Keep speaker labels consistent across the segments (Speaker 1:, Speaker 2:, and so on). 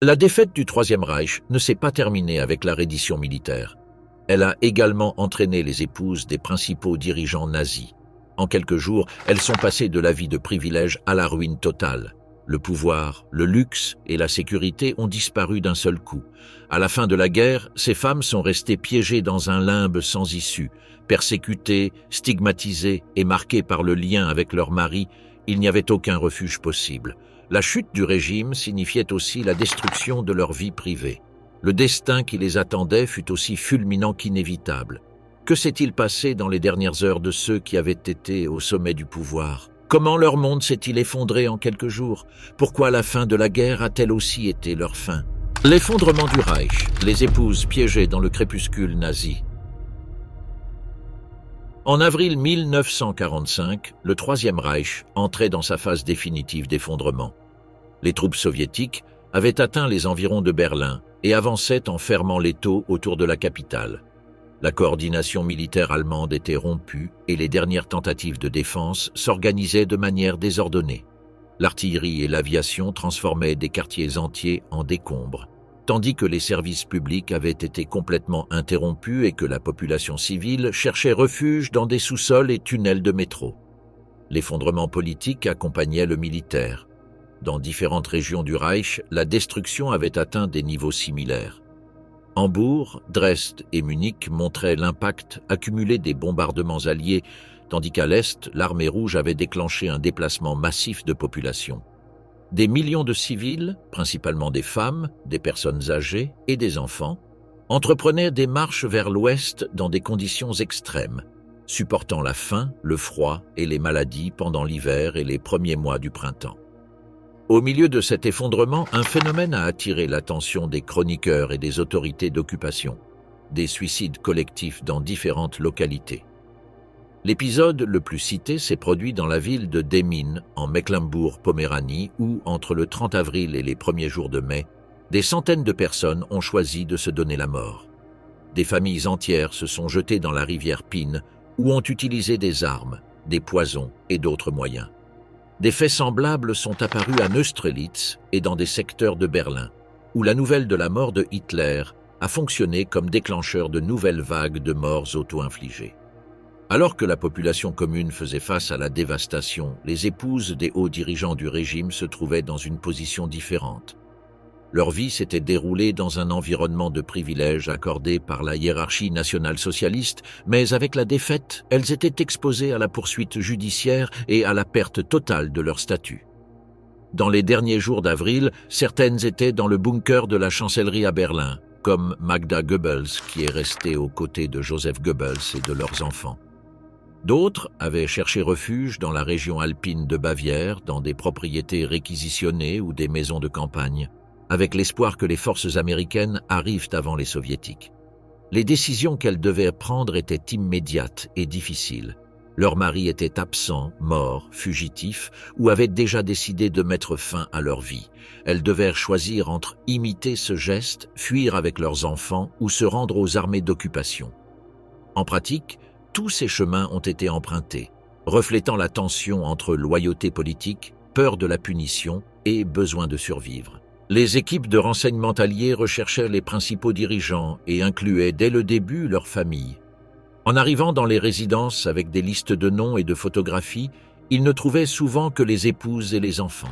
Speaker 1: La défaite du Troisième Reich ne s'est pas terminée avec la reddition militaire. Elle a également entraîné les épouses des principaux dirigeants nazis. En quelques jours, elles sont passées de la vie de privilège à la ruine totale. Le pouvoir, le luxe et la sécurité ont disparu d'un seul coup. À la fin de la guerre, ces femmes sont restées piégées dans un limbe sans issue. Persécutées, stigmatisées et marquées par le lien avec leur mari, il n'y avait aucun refuge possible. La chute du régime signifiait aussi la destruction de leur vie privée. Le destin qui les attendait fut aussi fulminant qu'inévitable. Que s'est-il passé dans les dernières heures de ceux qui avaient été au sommet du pouvoir? Comment leur monde s'est-il effondré en quelques jours? Pourquoi la fin de la guerre a-t-elle aussi été leur fin? L'effondrement du Reich, les épouses piégées dans le crépuscule nazi. En avril 1945, le Troisième Reich entrait dans sa phase définitive d'effondrement. Les troupes soviétiques avaient atteint les environs de Berlin et avançaient en fermant l'étau autour de la capitale. La coordination militaire allemande était rompue et les dernières tentatives de défense s'organisaient de manière désordonnée. L'artillerie et l'aviation transformaient des quartiers entiers en décombres, tandis que les services publics avaient été complètement interrompus et que la population civile cherchait refuge dans des sous-sols et tunnels de métro. L'effondrement politique accompagnait le militaire. Dans différentes régions du Reich, la destruction avait atteint des niveaux similaires. Hambourg, Dresde et Munich montraient l'impact accumulé des bombardements alliés, tandis qu'à l'Est, l'armée rouge avait déclenché un déplacement massif de population. Des millions de civils, principalement des femmes, des personnes âgées et des enfants, entreprenaient des marches vers l'ouest dans des conditions extrêmes, supportant la faim, le froid et les maladies pendant l'hiver et les premiers mois du printemps. Au milieu de cet effondrement, un phénomène a attiré l'attention des chroniqueurs et des autorités d'occupation, des suicides collectifs dans différentes localités. L'épisode le plus cité s'est produit dans la ville de Demmin, en Mecklembourg-Poméranie, où, entre le 30 avril et les premiers jours de mai, des centaines de personnes ont choisi de se donner la mort. Des familles entières se sont jetées dans la rivière Pine, où ont utilisé des armes, des poisons et d'autres moyens. Des faits semblables sont apparus à Neustrelitz et dans des secteurs de Berlin, où la nouvelle de la mort de Hitler a fonctionné comme déclencheur de nouvelles vagues de morts auto-infligées. Alors que la population commune faisait face à la dévastation, les épouses des hauts dirigeants du régime se trouvaient dans une position différente. Leur vie s'était déroulée dans un environnement de privilèges accordé par la hiérarchie nationale-socialiste, mais avec la défaite, elles étaient exposées à la poursuite judiciaire et à la perte totale de leur statut. Dans les derniers jours d'avril, certaines étaient dans le bunker de la chancellerie à Berlin, comme Magda Goebbels qui est restée aux côtés de Joseph Goebbels et de leurs enfants. D'autres avaient cherché refuge dans la région alpine de Bavière, dans des propriétés réquisitionnées ou des maisons de campagne, avec l'espoir que les forces américaines arrivent avant les soviétiques. Les décisions qu'elles devaient prendre étaient immédiates et difficiles. Leurs maris étaient absents, morts, fugitifs, ou avaient déjà décidé de mettre fin à leur vie. Elles devaient choisir entre imiter ce geste, fuir avec leurs enfants ou se rendre aux armées d'occupation. En pratique, tous ces chemins ont été empruntés, reflétant la tension entre loyauté politique, peur de la punition et besoin de survivre. Les équipes de renseignement alliées recherchaient les principaux dirigeants et incluaient dès le début leurs familles. En arrivant dans les résidences avec des listes de noms et de photographies, ils ne trouvaient souvent que les épouses et les enfants.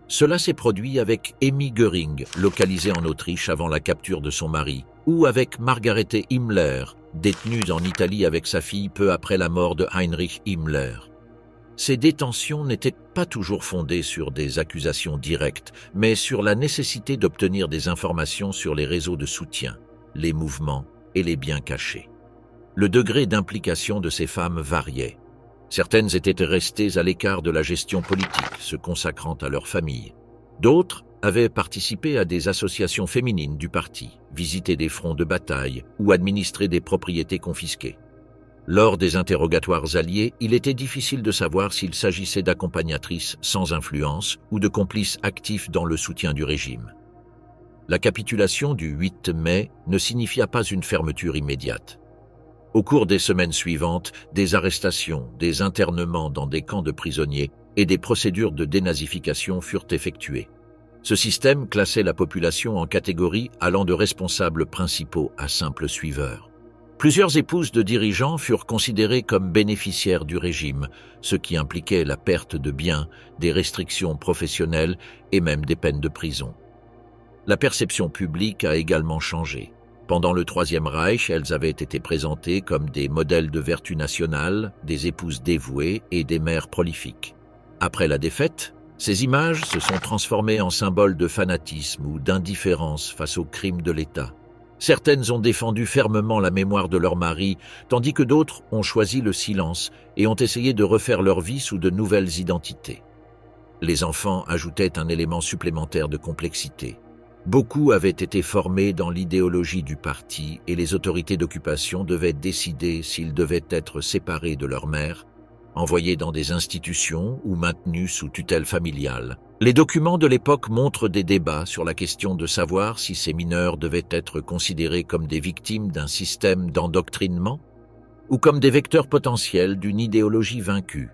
Speaker 1: Cela s'est produit avec Emmy Göring, localisée en Autriche avant la capture de son mari, ou avec Margarete Himmler, détenue en Italie avec sa fille peu après la mort de Heinrich Himmler. Ces détentions n'étaient pas toujours fondées sur des accusations directes, mais sur la nécessité d'obtenir des informations sur les réseaux de soutien, les mouvements et les biens cachés. Le degré d'implication de ces femmes variait. Certaines étaient restées à l'écart de la gestion politique, se consacrant à leur famille. D'autres avaient participé à des associations féminines du parti, visité des fronts de bataille ou administré des propriétés confisquées. Lors des interrogatoires alliés, il était difficile de savoir s'il s'agissait d'accompagnatrices sans influence ou de complices actifs dans le soutien du régime. La capitulation du 8 mai ne signifia pas une fermeture immédiate. Au cours des semaines suivantes, des arrestations, des internements dans des camps de prisonniers et des procédures de dénazification furent effectuées. Ce système classait la population en catégories allant de responsables principaux à simples suiveurs. Plusieurs épouses de dirigeants furent considérées comme bénéficiaires du régime, ce qui impliquait la perte de biens, des restrictions professionnelles et même des peines de prison. La perception publique a également changé. Pendant le Troisième Reich, elles avaient été présentées comme des modèles de vertu nationale, des épouses dévouées et des mères prolifiques. Après la défaite, ces images se sont transformées en symboles de fanatisme ou d'indifférence face aux crimes de l'État. Certaines ont défendu fermement la mémoire de leur mari, tandis que d'autres ont choisi le silence et ont essayé de refaire leur vie sous de nouvelles identités. Les enfants ajoutaient un élément supplémentaire de complexité. Beaucoup avaient été formés dans l'idéologie du parti et les autorités d'occupation devaient décider s'ils devaient être séparés de leur mère, envoyés dans des institutions ou maintenus sous tutelle familiale. Les documents de l'époque montrent des débats sur la question de savoir si ces mineurs devaient être considérés comme des victimes d'un système d'endoctrinement ou comme des vecteurs potentiels d'une idéologie vaincue.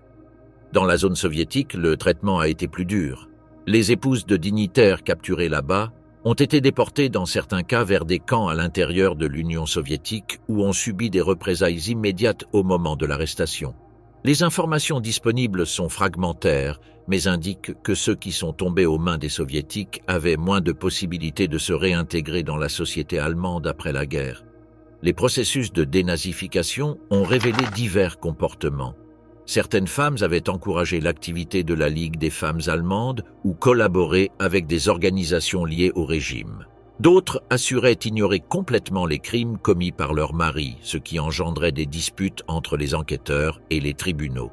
Speaker 1: Dans la zone soviétique, le traitement a été plus dur. Les épouses de dignitaires capturés là-bas ont été déportées dans certains cas vers des camps à l'intérieur de l'Union soviétique où ont subi des représailles immédiates au moment de l'arrestation. Les informations disponibles sont fragmentaires, mais indiquent que ceux qui sont tombés aux mains des soviétiques avaient moins de possibilités de se réintégrer dans la société allemande après la guerre. Les processus de dénazification ont révélé divers comportements. Certaines femmes avaient encouragé l'activité de la Ligue des femmes allemandes ou collaboré avec des organisations liées au régime. D'autres assuraient ignorer complètement les crimes commis par leurs maris, ce qui engendrait des disputes entre les enquêteurs et les tribunaux.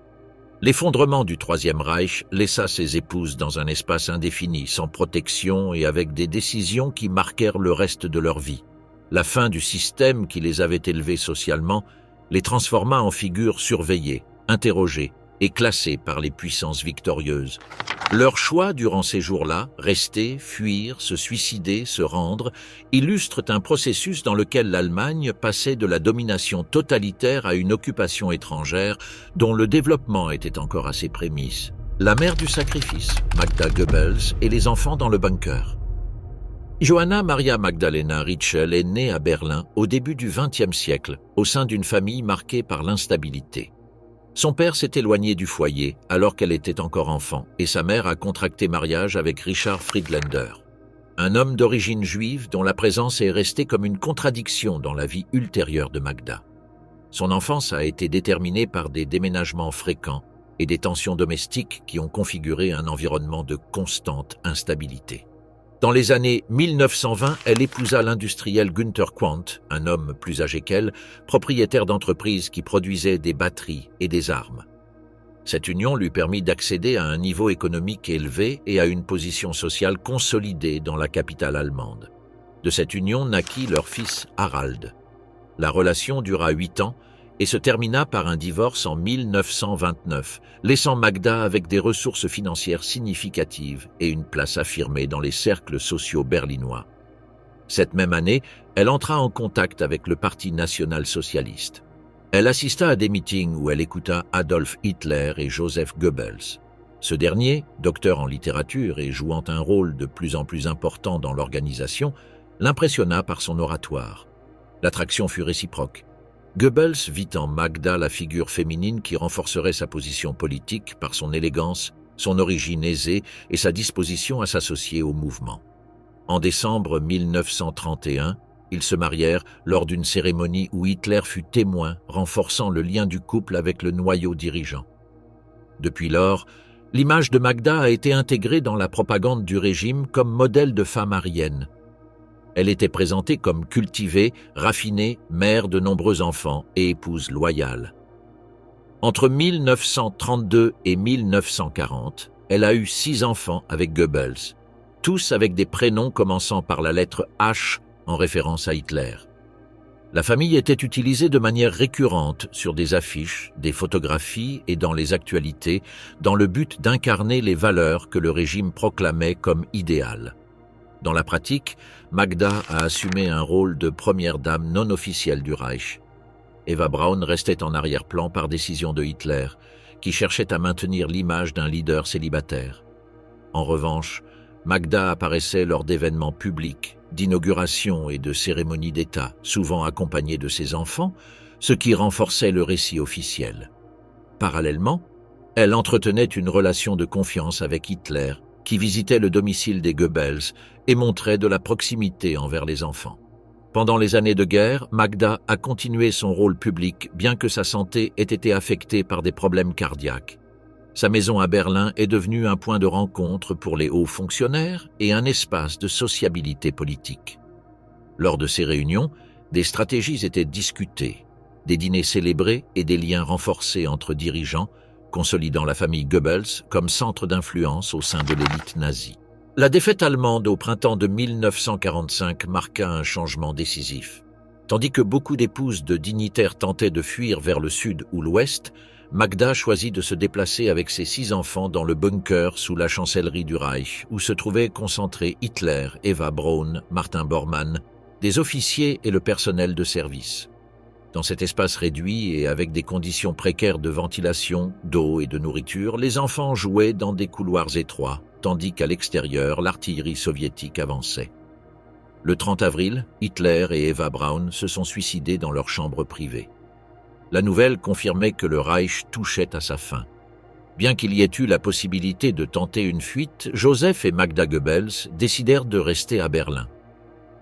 Speaker 1: L'effondrement du Troisième Reich laissa ses épouses dans un espace indéfini, sans protection et avec des décisions qui marquèrent le reste de leur vie. La fin du système qui les avait élevées socialement les transforma en figures surveillées, interrogées et classées par les puissances victorieuses. Leur choix durant ces jours-là, rester, fuir, se suicider, se rendre, illustrent un processus dans lequel l'Allemagne passait de la domination totalitaire à une occupation étrangère dont le développement était encore à ses prémices. La mère du sacrifice, Magda Goebbels, et les enfants dans le bunker. Johanna Maria Magdalena Ritschl est née à Berlin au début du XXe siècle, au sein d'une famille marquée par l'instabilité. Son père s'est éloigné du foyer alors qu'elle était encore enfant et sa mère a contracté mariage avec Richard Friedländer, un homme d'origine juive dont la présence est restée comme une contradiction dans la vie ultérieure de Magda. Son enfance a été déterminée par des déménagements fréquents et des tensions domestiques qui ont configuré un environnement de constante instabilité. Dans les années 1920, elle épousa l'industriel Günther Quandt, un homme plus âgé qu'elle, propriétaire d'entreprises qui produisaient des batteries et des armes. Cette union lui permit d'accéder à un niveau économique élevé et à une position sociale consolidée dans la capitale allemande. De cette union naquit leur fils Harald. La relation dura 8 ans et se termina par un divorce en 1929, laissant Magda avec des ressources financières significatives et une place affirmée dans les cercles sociaux berlinois. Cette même année, elle entra en contact avec le Parti national-socialiste. Elle assista à des meetings où elle écouta Adolf Hitler et Joseph Goebbels. Ce dernier, docteur en littérature et jouant un rôle de plus en plus important dans l'organisation, l'impressionna par son oratoire. L'attraction fut réciproque. Goebbels vit en Magda la figure féminine qui renforcerait sa position politique par son élégance, son origine aisée et sa disposition à s'associer au mouvement. En décembre 1931, ils se marièrent lors d'une cérémonie où Hitler fut témoin, renforçant le lien du couple avec le noyau dirigeant. Depuis lors, l'image de Magda a été intégrée dans la propagande du régime comme modèle de femme aryenne. Elle était présentée comme cultivée, raffinée, mère de nombreux enfants et épouse loyale. Entre 1932 et 1940, elle a eu 6 enfants avec Goebbels, tous avec des prénoms commençant par la lettre H en référence à Hitler. La famille était utilisée de manière récurrente sur des affiches, des photographies et dans les actualités, dans le but d'incarner les valeurs que le régime proclamait comme idéales. Dans la pratique, Magda a assumé un rôle de première dame non officielle du Reich. Eva Braun restait en arrière-plan par décision de Hitler, qui cherchait à maintenir l'image d'un leader célibataire. En revanche, Magda apparaissait lors d'événements publics, d'inaugurations et de cérémonies d'État, souvent accompagnée de ses enfants, ce qui renforçait le récit officiel. Parallèlement, elle entretenait une relation de confiance avec Hitler, qui visitait le domicile des Goebbels et montrait de la proximité envers les enfants. Pendant les années de guerre, Magda a continué son rôle public, bien que sa santé ait été affectée par des problèmes cardiaques. Sa maison à Berlin est devenue un point de rencontre pour les hauts fonctionnaires et un espace de sociabilité politique. Lors de ces réunions, des stratégies étaient discutées, des dîners célébrés et des liens renforcés entre dirigeants, consolidant la famille Goebbels comme centre d'influence au sein de l'élite nazie. La défaite allemande au printemps de 1945 marqua un changement décisif. Tandis que beaucoup d'épouses de dignitaires tentaient de fuir vers le sud ou l'ouest, Magda choisit de se déplacer avec ses 6 enfants dans le bunker sous la chancellerie du Reich, où se trouvaient concentrés Hitler, Eva Braun, Martin Bormann, des officiers et le personnel de service. Dans cet espace réduit et avec des conditions précaires de ventilation, d'eau et de nourriture, les enfants jouaient dans des couloirs étroits, tandis qu'à l'extérieur, l'artillerie soviétique avançait. Le 30 avril, Hitler et Eva Braun se sont suicidés dans leur chambre privée. La nouvelle confirmait que le Reich touchait à sa fin. Bien qu'il y ait eu la possibilité de tenter une fuite, Joseph et Magda Goebbels décidèrent de rester à Berlin.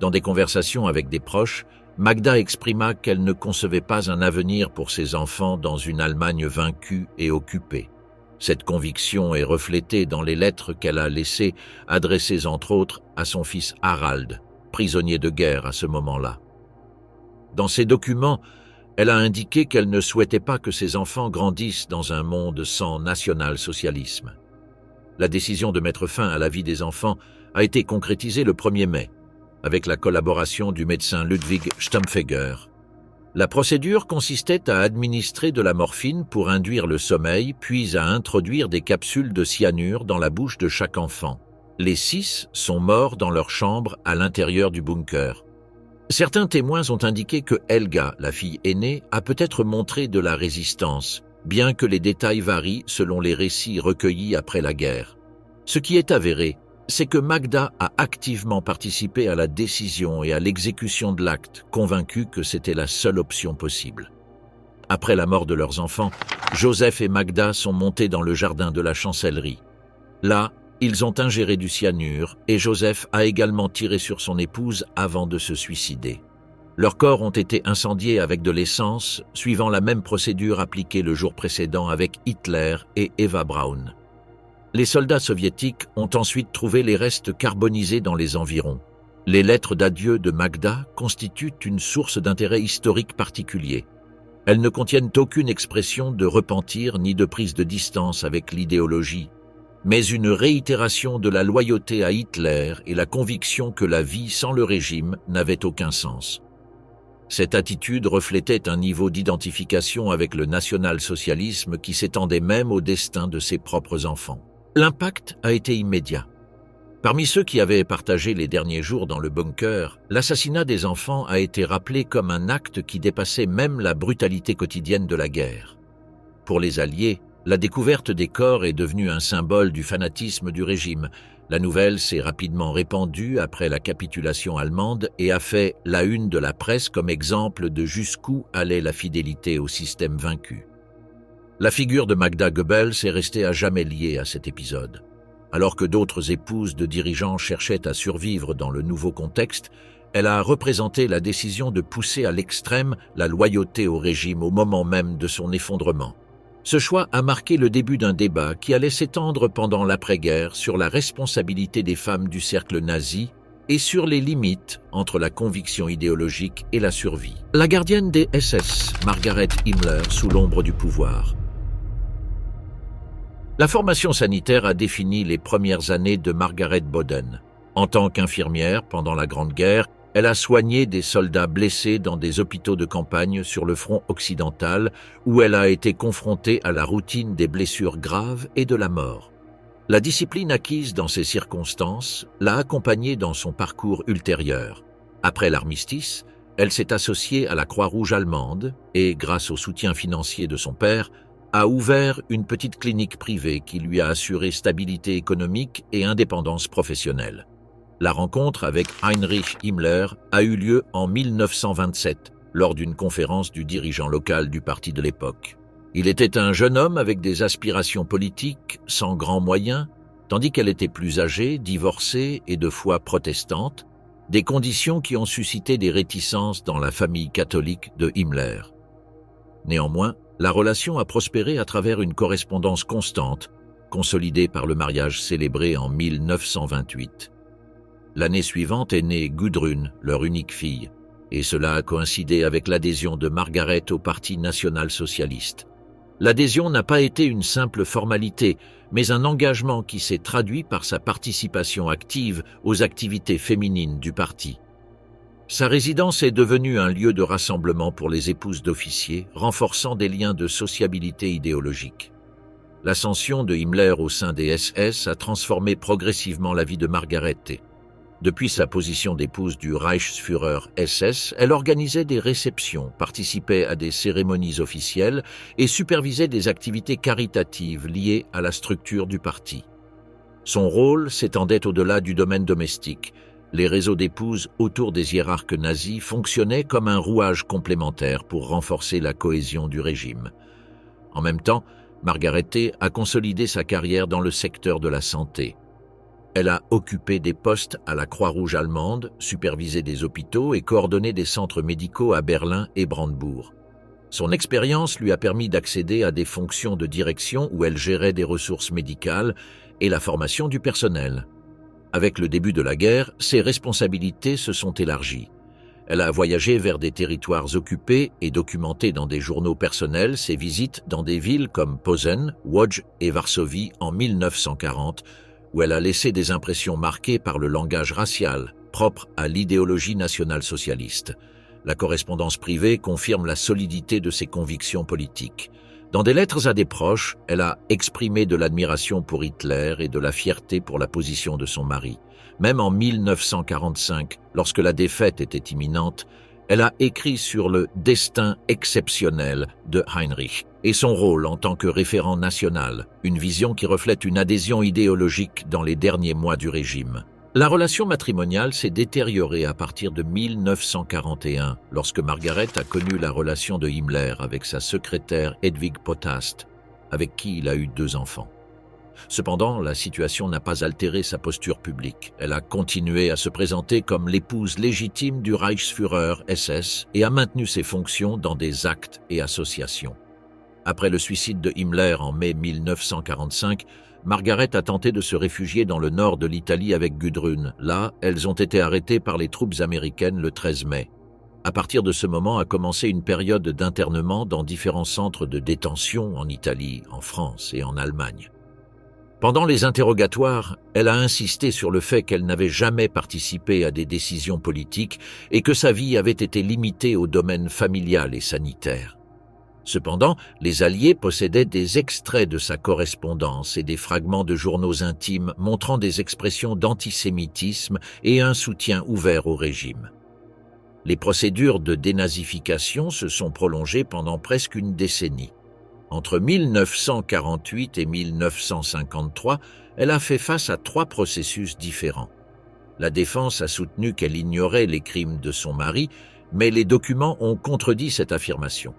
Speaker 1: Dans des conversations avec des proches, Magda exprima qu'elle ne concevait pas un avenir pour ses enfants dans une Allemagne vaincue et occupée. Cette conviction est reflétée dans les lettres qu'elle a laissées, adressées entre autres à son fils Harald, prisonnier de guerre à ce moment-là. Dans ces documents, elle a indiqué qu'elle ne souhaitait pas que ses enfants grandissent dans un monde sans national-socialisme. La décision de mettre fin à la vie des enfants a été concrétisée le 1er mai, avec la collaboration du médecin Ludwig Stampfegger. La procédure consistait à administrer de la morphine pour induire le sommeil, puis à introduire des capsules de cyanure dans la bouche de chaque enfant. Les 6 sont morts dans leur chambre à l'intérieur du bunker. Certains témoins ont indiqué que Helga, la fille aînée, a peut-être montré de la résistance, bien que les détails varient selon les récits recueillis après la guerre. Ce qui est avéré, c'est que Magda a activement participé à la décision et à l'exécution de l'acte, convaincue que c'était la seule option possible. Après la mort de leurs enfants, Joseph et Magda sont montés dans le jardin de la chancellerie. Là, ils ont ingéré du cyanure et Joseph a également tiré sur son épouse avant de se suicider. Leurs corps ont été incendiés avec de l'essence, suivant la même procédure appliquée le jour précédent avec Hitler et Eva Braun. Les soldats soviétiques ont ensuite trouvé les restes carbonisés dans les environs. Les lettres d'adieu de Magda constituent une source d'intérêt historique particulier. Elles ne contiennent aucune expression de repentir ni de prise de distance avec l'idéologie, mais une réitération de la loyauté à Hitler et la conviction que la vie sans le régime n'avait aucun sens. Cette attitude reflétait un niveau d'identification avec le national-socialisme qui s'étendait même au destin de ses propres enfants. L'impact a été immédiat. Parmi ceux qui avaient partagé les derniers jours dans le bunker, l'assassinat des enfants a été rappelé comme un acte qui dépassait même la brutalité quotidienne de la guerre. Pour les Alliés, la découverte des corps est devenue un symbole du fanatisme du régime. La nouvelle s'est rapidement répandue après la capitulation allemande et a fait la une de la presse comme exemple de jusqu'où allait la fidélité au système vaincu. La figure de Magda Goebbels est restée à jamais liée à cet épisode. Alors que d'autres épouses de dirigeants cherchaient à survivre dans le nouveau contexte, elle a représenté la décision de pousser à l'extrême la loyauté au régime au moment même de son effondrement. Ce choix a marqué le début d'un débat qui allait s'étendre pendant l'après-guerre sur la responsabilité des femmes du cercle nazi et sur les limites entre la conviction idéologique et la survie. La gardienne des SS, Margaret Himmler, sous l'ombre du pouvoir. La formation sanitaire a défini les premières années de Margaret Boden. En tant qu'infirmière pendant la Grande Guerre, elle a soigné des soldats blessés dans des hôpitaux de campagne sur le front occidental où elle a été confrontée à la routine des blessures graves et de la mort. La discipline acquise dans ces circonstances l'a accompagnée dans son parcours ultérieur. Après l'armistice, elle s'est associée à la Croix-Rouge allemande et, grâce au soutien financier de son père, a ouvert une petite clinique privée qui lui a assuré stabilité économique et indépendance professionnelle. La rencontre avec Heinrich Himmler a eu lieu en 1927, lors d'une conférence du dirigeant local du parti de l'époque. Il était un jeune homme avec des aspirations politiques, sans grands moyens, tandis qu'elle était plus âgée, divorcée et de foi protestante, des conditions qui ont suscité des réticences dans la famille catholique de Himmler. Néanmoins, la relation a prospéré à travers une correspondance constante, consolidée par le mariage célébré en 1928. L'année suivante est née Gudrun, leur unique fille, et cela a coïncidé avec l'adhésion de Margaret au Parti national-socialiste. L'adhésion n'a pas été une simple formalité, mais un engagement qui s'est traduit par sa participation active aux activités féminines du parti. Sa résidence est devenue un lieu de rassemblement pour les épouses d'officiers, renforçant des liens de sociabilité idéologique. L'ascension de Himmler au sein des SS a transformé progressivement la vie de Margaret. Depuis sa position d'épouse du Reichsführer SS, elle organisait des réceptions, participait à des cérémonies officielles et supervisait des activités caritatives liées à la structure du parti. Son rôle s'étendait au-delà du domaine domestique. Les réseaux d'épouses autour des hiérarques nazis fonctionnaient comme un rouage complémentaire pour renforcer la cohésion du régime. En même temps, Margaret a consolidé sa carrière dans le secteur de la santé. Elle a occupé des postes à la Croix-Rouge allemande, supervisé des hôpitaux et coordonné des centres médicaux à Berlin et Brandebourg. Son expérience lui a permis d'accéder à des fonctions de direction où elle gérait des ressources médicales et la formation du personnel. Avec le début de la guerre, ses responsabilités se sont élargies. Elle a voyagé vers des territoires occupés et documenté dans des journaux personnels ses visites dans des villes comme Posen, Łódź et Varsovie en 1940, où elle a laissé des impressions marquées par le langage racial, propre à l'idéologie nationale-socialiste. La correspondance privée confirme la solidité de ses convictions politiques. Dans des lettres à des proches, elle a exprimé de l'admiration pour Hitler et de la fierté pour la position de son mari. Même en 1945, lorsque la défaite était imminente, elle a écrit sur le destin exceptionnel de Heinrich et son rôle en tant que référent national, une vision qui reflète une adhésion idéologique dans les derniers mois du régime. La relation matrimoniale s'est détériorée à partir de 1941, lorsque Margaret a connu la relation de Himmler avec sa secrétaire Hedwig Potast, avec qui il a eu 2 enfants. Cependant, la situation n'a pas altéré sa posture publique. Elle a continué à se présenter comme l'épouse légitime du Reichsführer SS et a maintenu ses fonctions dans des actes et associations. Après le suicide de Himmler en mai 1945, Margaret a tenté de se réfugier dans le nord de l'Italie avec Gudrun. Là, elles ont été arrêtées par les troupes américaines le 13 mai. À partir de ce moment a commencé une période d'internement dans différents centres de détention en Italie, en France et en Allemagne. Pendant les interrogatoires, elle a insisté sur le fait qu'elle n'avait jamais participé à des décisions politiques et que sa vie avait été limitée au domaine familial et sanitaire. Cependant, les Alliés possédaient des extraits de sa correspondance et des fragments de journaux intimes montrant des expressions d'antisémitisme et un soutien ouvert au régime. Les procédures de dénazification se sont prolongées pendant presque une décennie. Entre 1948 et 1953, elle a fait face à 3 processus différents. La défense a soutenu qu'elle ignorait les crimes de son mari, mais les documents ont contredit cette affirmation.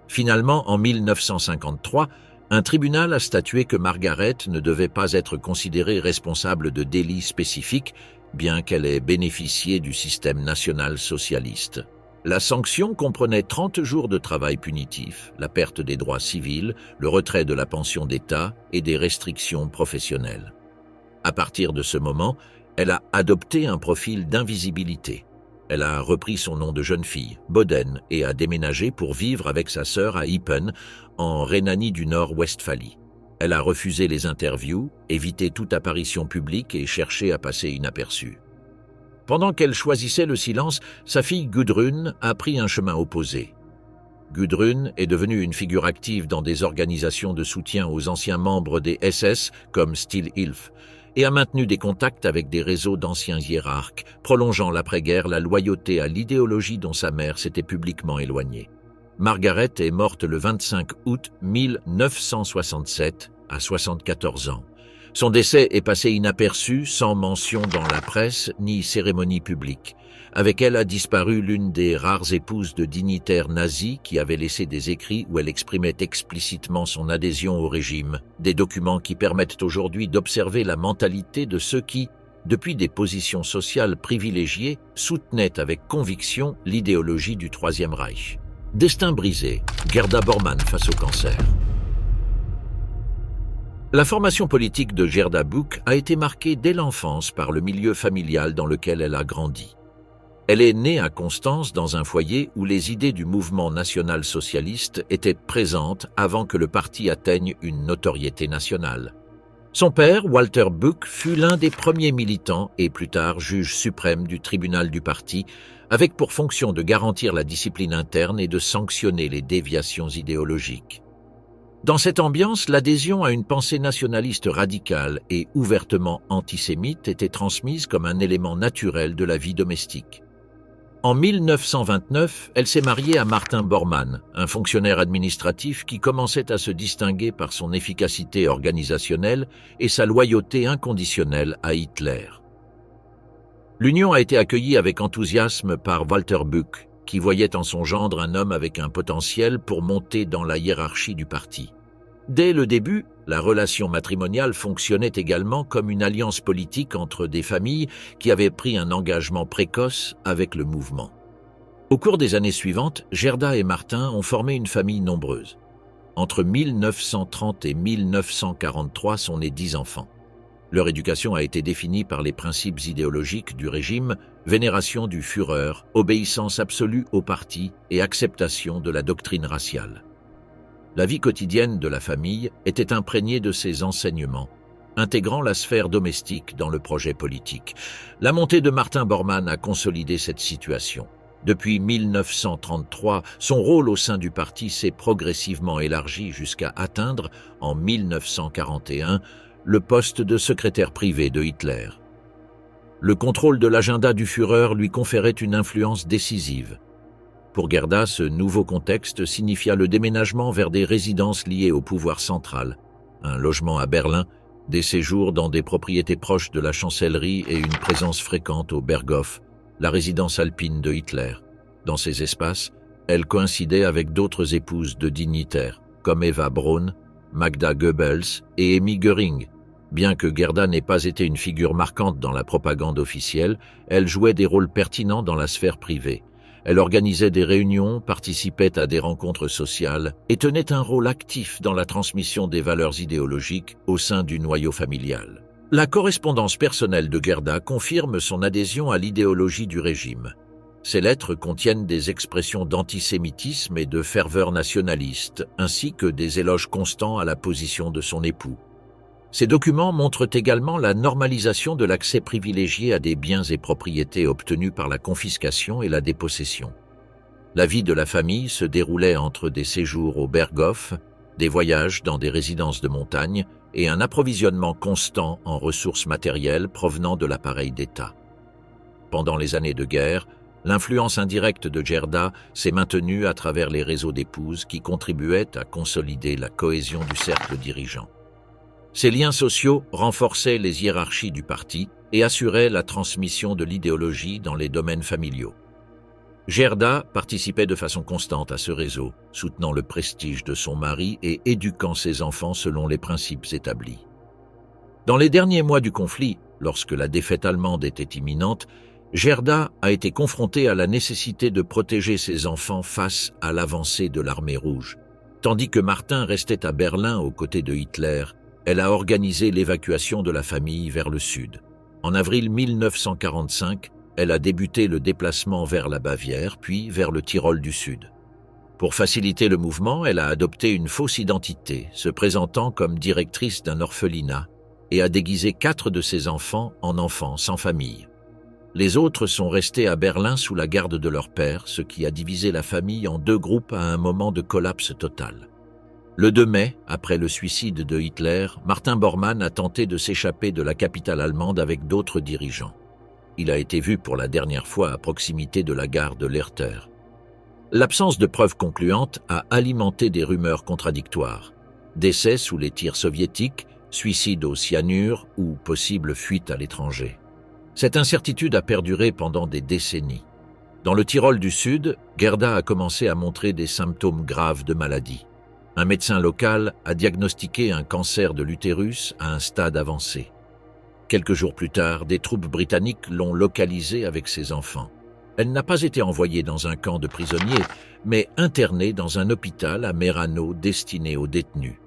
Speaker 1: Finalement, en 1953, un tribunal a statué que Margaret ne devait pas être considérée responsable de délits spécifiques, bien qu'elle ait bénéficié du système national-socialiste. La sanction comprenait 30 jours de travail punitif, la perte des droits civils, le retrait de la pension d'État et des restrictions professionnelles. À partir de ce moment, elle a adopté un profil d'invisibilité. Elle a repris son nom de jeune fille, Boden, et a déménagé pour vivre avec sa sœur à Ypen, en Rhénanie du Nord-Westphalie. Elle a refusé les interviews, évité toute apparition publique et cherché à passer inaperçue. Pendant qu'elle choisissait le silence, sa fille Gudrun a pris un chemin opposé. Gudrun est devenue une figure active dans des organisations de soutien aux anciens membres des SS comme Stilhilfe et a maintenu des contacts avec des réseaux d'anciens hiérarques, prolongeant l'après-guerre la loyauté à l'idéologie dont sa mère s'était publiquement éloignée. Margaret est morte le 25 août 1967 à 74 ans. Son décès est passé inaperçu, sans mention dans la presse ni cérémonie publique. Avec elle a disparu l'une des rares épouses de dignitaires nazis qui avaient laissé des écrits où elle exprimait explicitement son adhésion au régime, des documents qui permettent aujourd'hui d'observer la mentalité de ceux qui, depuis des positions sociales privilégiées, soutenaient avec conviction l'idéologie du Troisième Reich. Destin brisé, Gerda Bormann face au cancer. La formation politique de Gerda Buck a été marquée dès l'enfance par le milieu familial dans lequel elle a grandi. Elle est née à Constance dans un foyer où les idées du mouvement national-socialiste étaient présentes avant que le parti atteigne une notoriété nationale. Son père, Walter Buck, fut l'un des premiers militants et plus tard juge suprême du tribunal du parti, avec pour fonction de garantir la discipline interne et de sanctionner les déviations idéologiques. Dans cette ambiance, l'adhésion à une pensée nationaliste radicale et ouvertement antisémite était transmise comme un élément naturel de la vie domestique. En 1929, elle s'est mariée à Martin Bormann, un fonctionnaire administratif qui commençait à se distinguer par son efficacité organisationnelle et sa loyauté inconditionnelle à Hitler. L'union a été accueillie avec enthousiasme par Walter Buck, qui voyait en son gendre un homme avec un potentiel pour monter dans la hiérarchie du parti. Dès le début, la relation matrimoniale fonctionnait également comme une alliance politique entre des familles qui avaient pris un engagement précoce avec le mouvement. Au cours des années suivantes, Gerda et Martin ont formé une famille nombreuse. Entre 1930 et 1943 sont nés 10 enfants. Leur éducation a été définie par les principes idéologiques du régime, vénération du Führer, obéissance absolue au parti et acceptation de la doctrine raciale. La vie quotidienne de la famille était imprégnée de ces enseignements, intégrant la sphère domestique dans le projet politique. La montée de Martin Bormann a consolidé cette situation. Depuis 1933, son rôle au sein du parti s'est progressivement élargi jusqu'à atteindre, en 1941, le poste de secrétaire privé de Hitler. Le contrôle de l'agenda du Führer lui conférait une influence décisive. Pour Gerda, ce nouveau contexte signifia le déménagement vers des résidences liées au pouvoir central, un logement à Berlin, des séjours dans des propriétés proches de la chancellerie et une présence fréquente au Berghof, la résidence alpine de Hitler. Dans ces espaces, elle coïncidait avec d'autres épouses de dignitaires, comme Eva Braun, Magda Goebbels et Emmy Göring. Bien que Gerda n'ait pas été une figure marquante dans la propagande officielle, elle jouait des rôles pertinents dans la sphère privée. Elle organisait des réunions, participait à des rencontres sociales et tenait un rôle actif dans la transmission des valeurs idéologiques au sein du noyau familial. La correspondance personnelle de Gerda confirme son adhésion à l'idéologie du régime. Ces lettres contiennent des expressions d'antisémitisme et de ferveur nationaliste, ainsi que des éloges constants à la position de son époux. Ces documents montrent également la normalisation de l'accès privilégié à des biens et propriétés obtenus par la confiscation et la dépossession. La vie de la famille se déroulait entre des séjours au Berghof, des voyages dans des résidences de montagne et un approvisionnement constant en ressources matérielles provenant de l'appareil d'État. Pendant les années de guerre, l'influence indirecte de Gerda s'est maintenue à travers les réseaux d'épouses qui contribuaient à consolider la cohésion du cercle dirigeant. Ces liens sociaux renforçaient les hiérarchies du parti et assuraient la transmission de l'idéologie dans les domaines familiaux. Gerda participait de façon constante à ce réseau, soutenant le prestige de son mari et éduquant ses enfants selon les principes établis. Dans les derniers mois du conflit, lorsque la défaite allemande était imminente, Gerda a été confrontée à la nécessité de protéger ses enfants face à l'avancée de l'armée rouge. Tandis que Martin restait à Berlin aux côtés de Hitler, elle a organisé l'évacuation de la famille vers le sud. En avril 1945, elle a débuté le déplacement vers la Bavière, puis vers le Tyrol du Sud. Pour faciliter le mouvement, elle a adopté une fausse identité, se présentant comme directrice d'un orphelinat, et a déguisé 4 de ses enfants en enfants sans famille. Les autres sont restés à Berlin sous la garde de leur père, ce qui a divisé la famille en 2 groupes à un moment de collapse total. Le 2 mai, après le suicide de Hitler, Martin Bormann a tenté de s'échapper de la capitale allemande avec d'autres dirigeants. Il a été vu pour la dernière fois à proximité de la gare de Lehrter. L'absence de preuves concluantes a alimenté des rumeurs contradictoires. Décès sous les tirs soviétiques, suicide au cyanure ou possible fuite à l'étranger. Cette incertitude a perduré pendant des décennies. Dans le Tyrol du Sud, Gerda a commencé à montrer des symptômes graves de maladie. Un médecin local a diagnostiqué un cancer de l'utérus à un stade avancé. Quelques jours plus tard, des troupes britanniques l'ont localisée avec ses enfants. Elle n'a pas été envoyée dans un camp de prisonniers, mais internée dans un hôpital à Merano destiné aux détenus.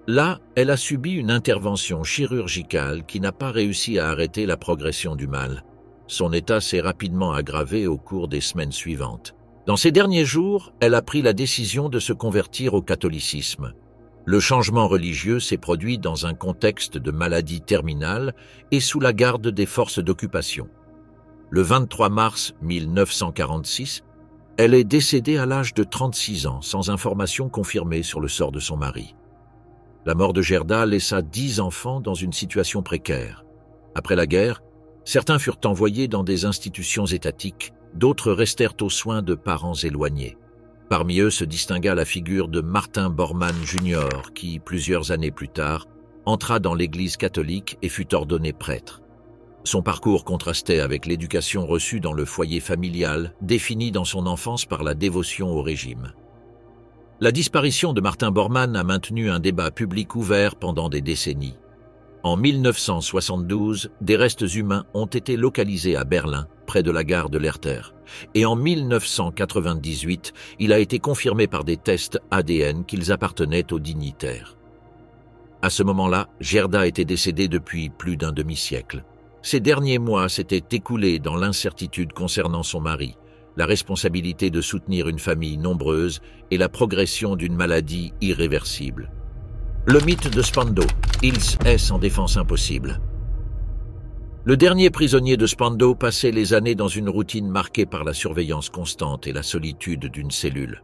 Speaker 1: Là, elle a subi une intervention chirurgicale qui n'a pas réussi à arrêter la progression du mal. Son état s'est rapidement aggravé au cours des semaines suivantes. Dans ces derniers jours, elle a pris la décision de se convertir au catholicisme. Le changement religieux s'est produit dans un contexte de maladie terminale et sous la garde des forces d'occupation. Le 23 mars 1946, elle est décédée à l'âge de 36 ans, sans information confirmée sur le sort de son mari. La mort de Gerda laissa 10 enfants dans une situation précaire. Après la guerre, certains furent envoyés dans des institutions étatiques, d'autres restèrent aux soins de parents éloignés. Parmi eux se distingua la figure de Martin Bormann Jr., qui, plusieurs années plus tard, entra dans l'Église catholique et fut ordonné prêtre. Son parcours contrastait avec l'éducation reçue dans le foyer familial, définie dans son enfance par la dévotion au régime. La disparition de Martin Bormann a maintenu un débat public ouvert pendant des décennies. En 1972, des restes humains ont été localisés à Berlin, près de la gare de Lehrter. Et en 1998, il a été confirmé par des tests ADN qu'ils appartenaient aux dignitaires. À ce moment-là, Gerda était décédée depuis plus d'un demi-siècle. Ces derniers mois s'étaient écoulés dans l'incertitude concernant son mari, la responsabilité de soutenir une famille nombreuse et la progression d'une maladie irréversible. Le mythe de Spandau, Ils est en défense impossible. Le dernier prisonnier de Spandau passait les années dans une routine marquée par la surveillance constante et la solitude d'une cellule.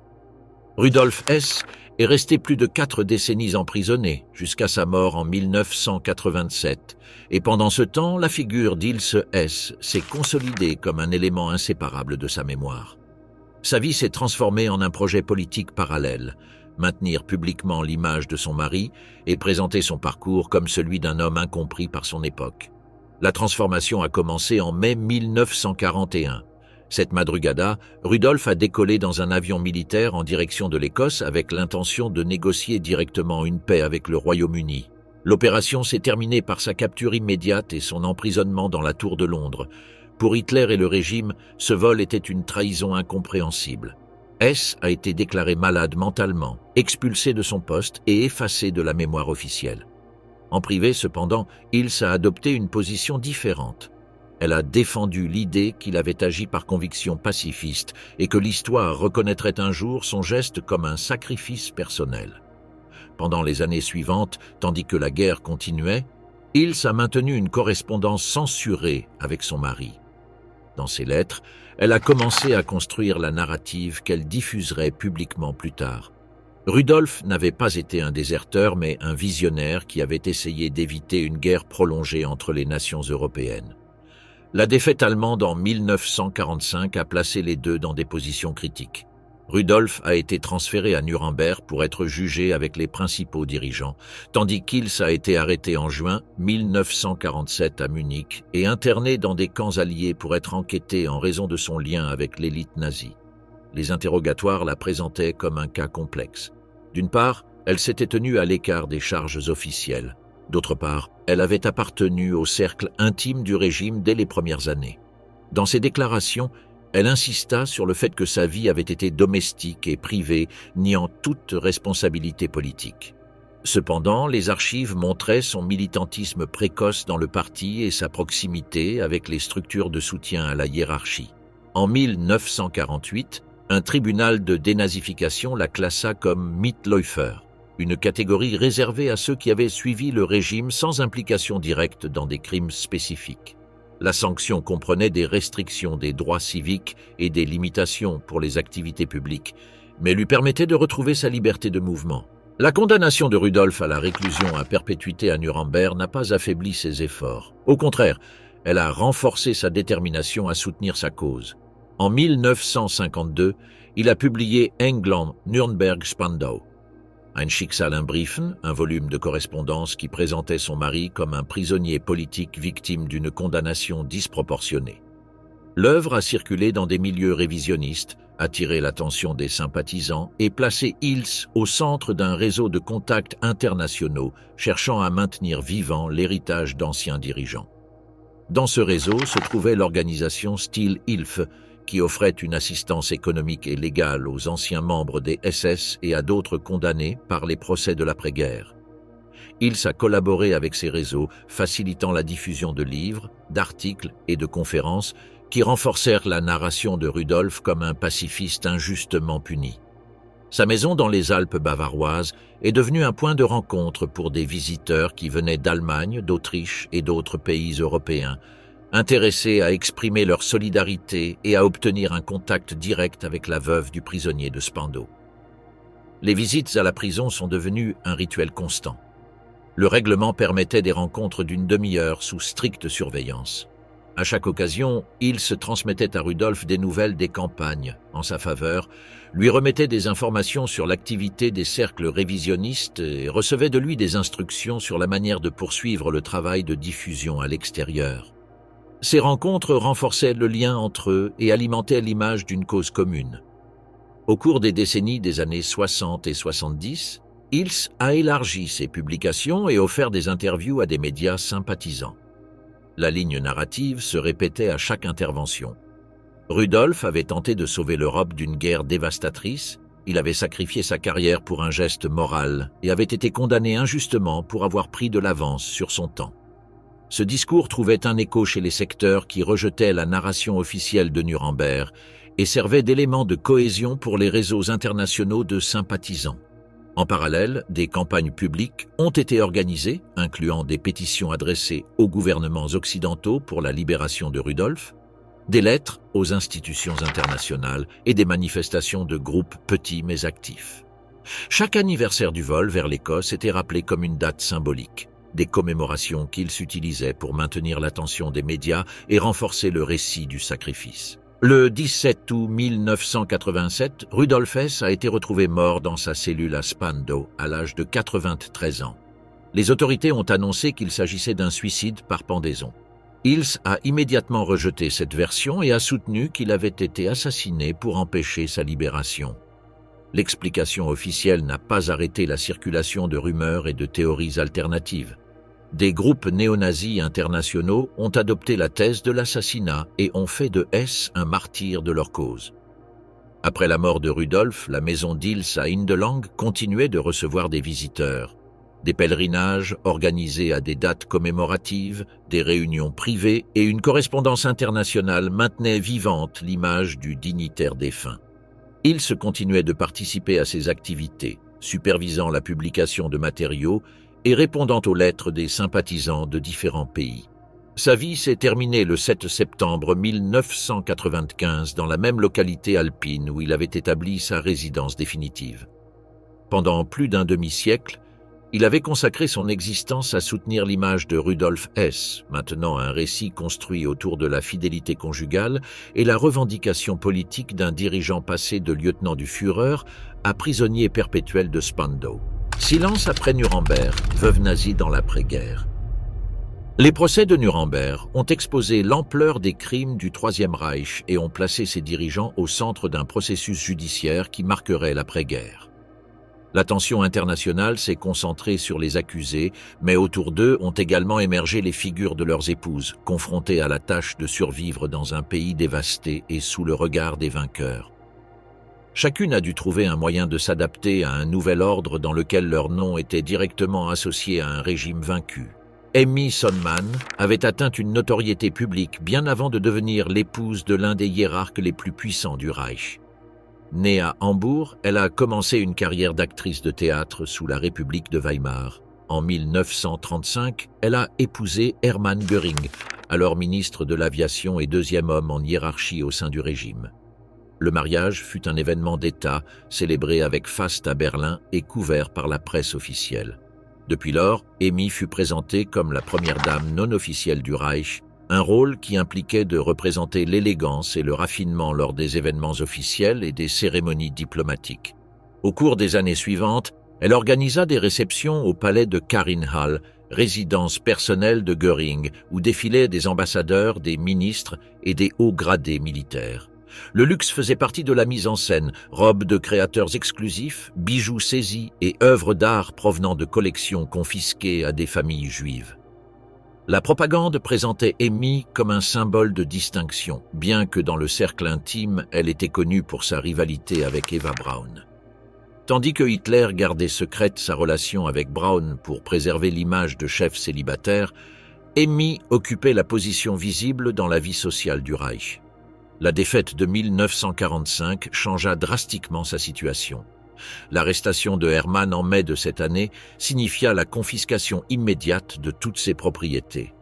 Speaker 1: Rudolf Hess est resté plus de 4 décennies emprisonné, jusqu'à sa mort en 1987, et pendant ce temps, la figure d'Ilse Hess s'est consolidée comme un élément inséparable de sa mémoire. Sa vie s'est transformée en un projet politique parallèle, maintenir publiquement l'image de son mari et présenter son parcours comme celui d'un homme incompris par son époque. La transformation a commencé en mai 1941. Cette madrugada, Rudolf a décollé dans un avion militaire en direction de l'Écosse avec l'intention de négocier directement une paix avec le Royaume-Uni. L'opération s'est terminée par sa capture immédiate et son emprisonnement dans la Tour de Londres. Pour Hitler et le régime, ce vol était une trahison incompréhensible. Hess a été déclaré malade mentalement, expulsé de son poste et effacé de la mémoire officielle. En privé, cependant, Ilse a adopté une position différente. Elle a défendu l'idée qu'il avait agi par conviction pacifiste et que l'histoire reconnaîtrait un jour son geste comme un sacrifice personnel. Pendant les années suivantes, tandis que la guerre continuait, Ilse a maintenu une correspondance censurée avec son mari. Dans ses lettres, elle a commencé à construire la narrative qu'elle diffuserait publiquement plus tard. Rudolf n'avait pas été un déserteur, mais un visionnaire qui avait essayé d'éviter une guerre prolongée entre les nations européennes. La défaite allemande en 1945 a placé les deux dans des positions critiques. Rudolf a été transféré à Nuremberg pour être jugé avec les principaux dirigeants, tandis qu'Ilse a été arrêté en juin 1947 à Munich et interné dans des camps alliés pour être enquêté en raison de son lien avec l'élite nazie. Les interrogatoires la présentaient comme un cas complexe. D'une part, elle s'était tenue à l'écart des charges officielles. D'autre part, elle avait appartenu au cercle intime du régime dès les premières années. Dans ses déclarations, elle insista sur le fait que sa vie avait été domestique et privée, niant toute responsabilité politique. Cependant, les archives montraient son militantisme précoce dans le parti et sa proximité avec les structures de soutien à la hiérarchie. En 1948, un tribunal de dénazification la classa comme Mitläufer, une catégorie réservée à ceux qui avaient suivi le régime sans implication directe dans des crimes spécifiques. La sanction comprenait des restrictions des droits civiques et des limitations pour les activités publiques, mais lui permettait de retrouver sa liberté de mouvement. La condamnation de Rudolf à la réclusion à perpétuité à Nuremberg n'a pas affaibli ses efforts. Au contraire, elle a renforcé sa détermination à soutenir sa cause. En 1952, il a publié England, Nürnberg, Spandau. Ein Schicksalenbriefen, un volume de correspondance qui présentait son mari comme un prisonnier politique victime d'une condamnation disproportionnée. L'œuvre a circulé dans des milieux révisionnistes, attiré l'attention des sympathisants et placé Hills au centre d'un réseau de contacts internationaux cherchant à maintenir vivant l'héritage d'anciens dirigeants. Dans ce réseau se trouvait l'organisation Steel-Hilfe, qui offrait une assistance économique et légale aux anciens membres des SS et à d'autres condamnés par les procès de l'après-guerre. Hills a collaboré avec ces réseaux, facilitant la diffusion de livres, d'articles et de conférences qui renforcèrent la narration de Rudolf comme un pacifiste injustement puni. Sa maison dans les Alpes bavaroises est devenue un point de rencontre pour des visiteurs qui venaient d'Allemagne, d'Autriche et d'autres pays européens, intéressés à exprimer leur solidarité et à obtenir un contact direct avec la veuve du prisonnier de Spandau. Les visites à la prison sont devenues un rituel constant. Le règlement permettait des rencontres d'une demi-heure sous stricte surveillance. À chaque occasion, il se transmettait à Rudolf des nouvelles des campagnes en sa faveur, lui remettait des informations sur l'activité des cercles révisionnistes et recevait de lui des instructions sur la manière de poursuivre le travail de diffusion à l'extérieur. Ces rencontres renforçaient le lien entre eux et alimentaient l'image d'une cause commune. Au cours des décennies des années 60 et 70, Hills a élargi ses publications et offert des interviews à des médias sympathisants. La ligne narrative se répétait à chaque intervention. Rudolf avait tenté de sauver l'Europe d'une guerre dévastatrice, il avait sacrifié sa carrière pour un geste moral et avait été condamné injustement pour avoir pris de l'avance sur son temps. Ce discours trouvait un écho chez les secteurs qui rejetaient la narration officielle de Nuremberg et servait d'élément de cohésion pour les réseaux internationaux de sympathisants. En parallèle, des campagnes publiques ont été organisées, incluant des pétitions adressées aux gouvernements occidentaux pour la libération de Rudolf, des lettres aux institutions internationales et des manifestations de groupes petits mais actifs. Chaque anniversaire du vol vers l'Écosse était rappelé comme une date symbolique, des commémorations qu'ils utilisaient pour maintenir l'attention des médias et renforcer le récit du sacrifice. Le 17 août 1987, Rudolf Hess a été retrouvé mort dans sa cellule à Spandau à l'âge de 93 ans. Les autorités ont annoncé qu'il s'agissait d'un suicide par pendaison. Hills a immédiatement rejeté cette version et a soutenu qu'il avait été assassiné pour empêcher sa libération. L'explication officielle n'a pas arrêté la circulation de rumeurs et de théories alternatives. Des groupes néo-nazis internationaux ont adopté la thèse de l'assassinat et ont fait de Hess un martyr de leur cause. Après la mort de Rudolf, la maison d'Hills à Hindelang continuait de recevoir des visiteurs. Des pèlerinages organisés à des dates commémoratives, des réunions privées et une correspondance internationale maintenaient vivante l'image du dignitaire défunt. Hills continuait de participer à ces activités, supervisant la publication de matériaux et répondant aux lettres des sympathisants de différents pays. Sa vie s'est terminée le 7 septembre 1995 dans la même localité alpine où il avait établi sa résidence définitive. Pendant plus d'un demi-siècle, il avait consacré son existence à soutenir l'image de Rudolf Hess, maintenant un récit construit autour de la fidélité conjugale et la revendication politique d'un dirigeant passé de lieutenant du Führer à prisonnier perpétuel de Spandau. Silence après Nuremberg, veuve nazie dans l'après-guerre. Les procès de Nuremberg ont exposé l'ampleur des crimes du Troisième Reich et ont placé ses dirigeants au centre d'un processus judiciaire qui marquerait l'après-guerre. L'attention internationale s'est concentrée sur les accusés, mais autour d'eux ont également émergé les figures de leurs épouses, confrontées à la tâche de survivre dans un pays dévasté et sous le regard des vainqueurs. Chacune a dû trouver un moyen de s'adapter à un nouvel ordre dans lequel leur nom était directement associé à un régime vaincu. Emmy Sonnemann avait atteint une notoriété publique bien avant de devenir l'épouse de l'un des hiérarques les plus puissants du Reich. Née à Hambourg, elle a commencé une carrière d'actrice de théâtre sous la République de Weimar. En 1935, elle a épousé Hermann Göring, alors ministre de l'Aviation et deuxième homme en hiérarchie au sein du régime. Le mariage fut un événement d'État, célébré avec faste à Berlin et couvert par la presse officielle. Depuis lors, Emmy fut présentée comme la première dame non officielle du Reich un rôle qui impliquait de représenter l'élégance et le raffinement lors des événements officiels et des cérémonies diplomatiques. Au cours des années suivantes, elle organisa des réceptions au palais de Karinhal, résidence personnelle de Göring, où défilaient des ambassadeurs, des ministres et des hauts gradés militaires. Le luxe faisait partie de la mise en scène, robes de créateurs exclusifs, bijoux saisis et œuvres d'art provenant de collections confisquées à des familles juives. La propagande présentait Amy comme un symbole de distinction, bien que dans le cercle intime, elle était connue pour sa rivalité avec Eva Braun. Tandis que Hitler gardait secrète sa relation avec Braun pour préserver l'image de chef célibataire, Amy occupait la position visible dans la vie sociale du Reich. La défaite de 1945 changea drastiquement sa situation. L'arrestation de Hermann en mai de cette année signifia la confiscation immédiate de toutes ses propriétés.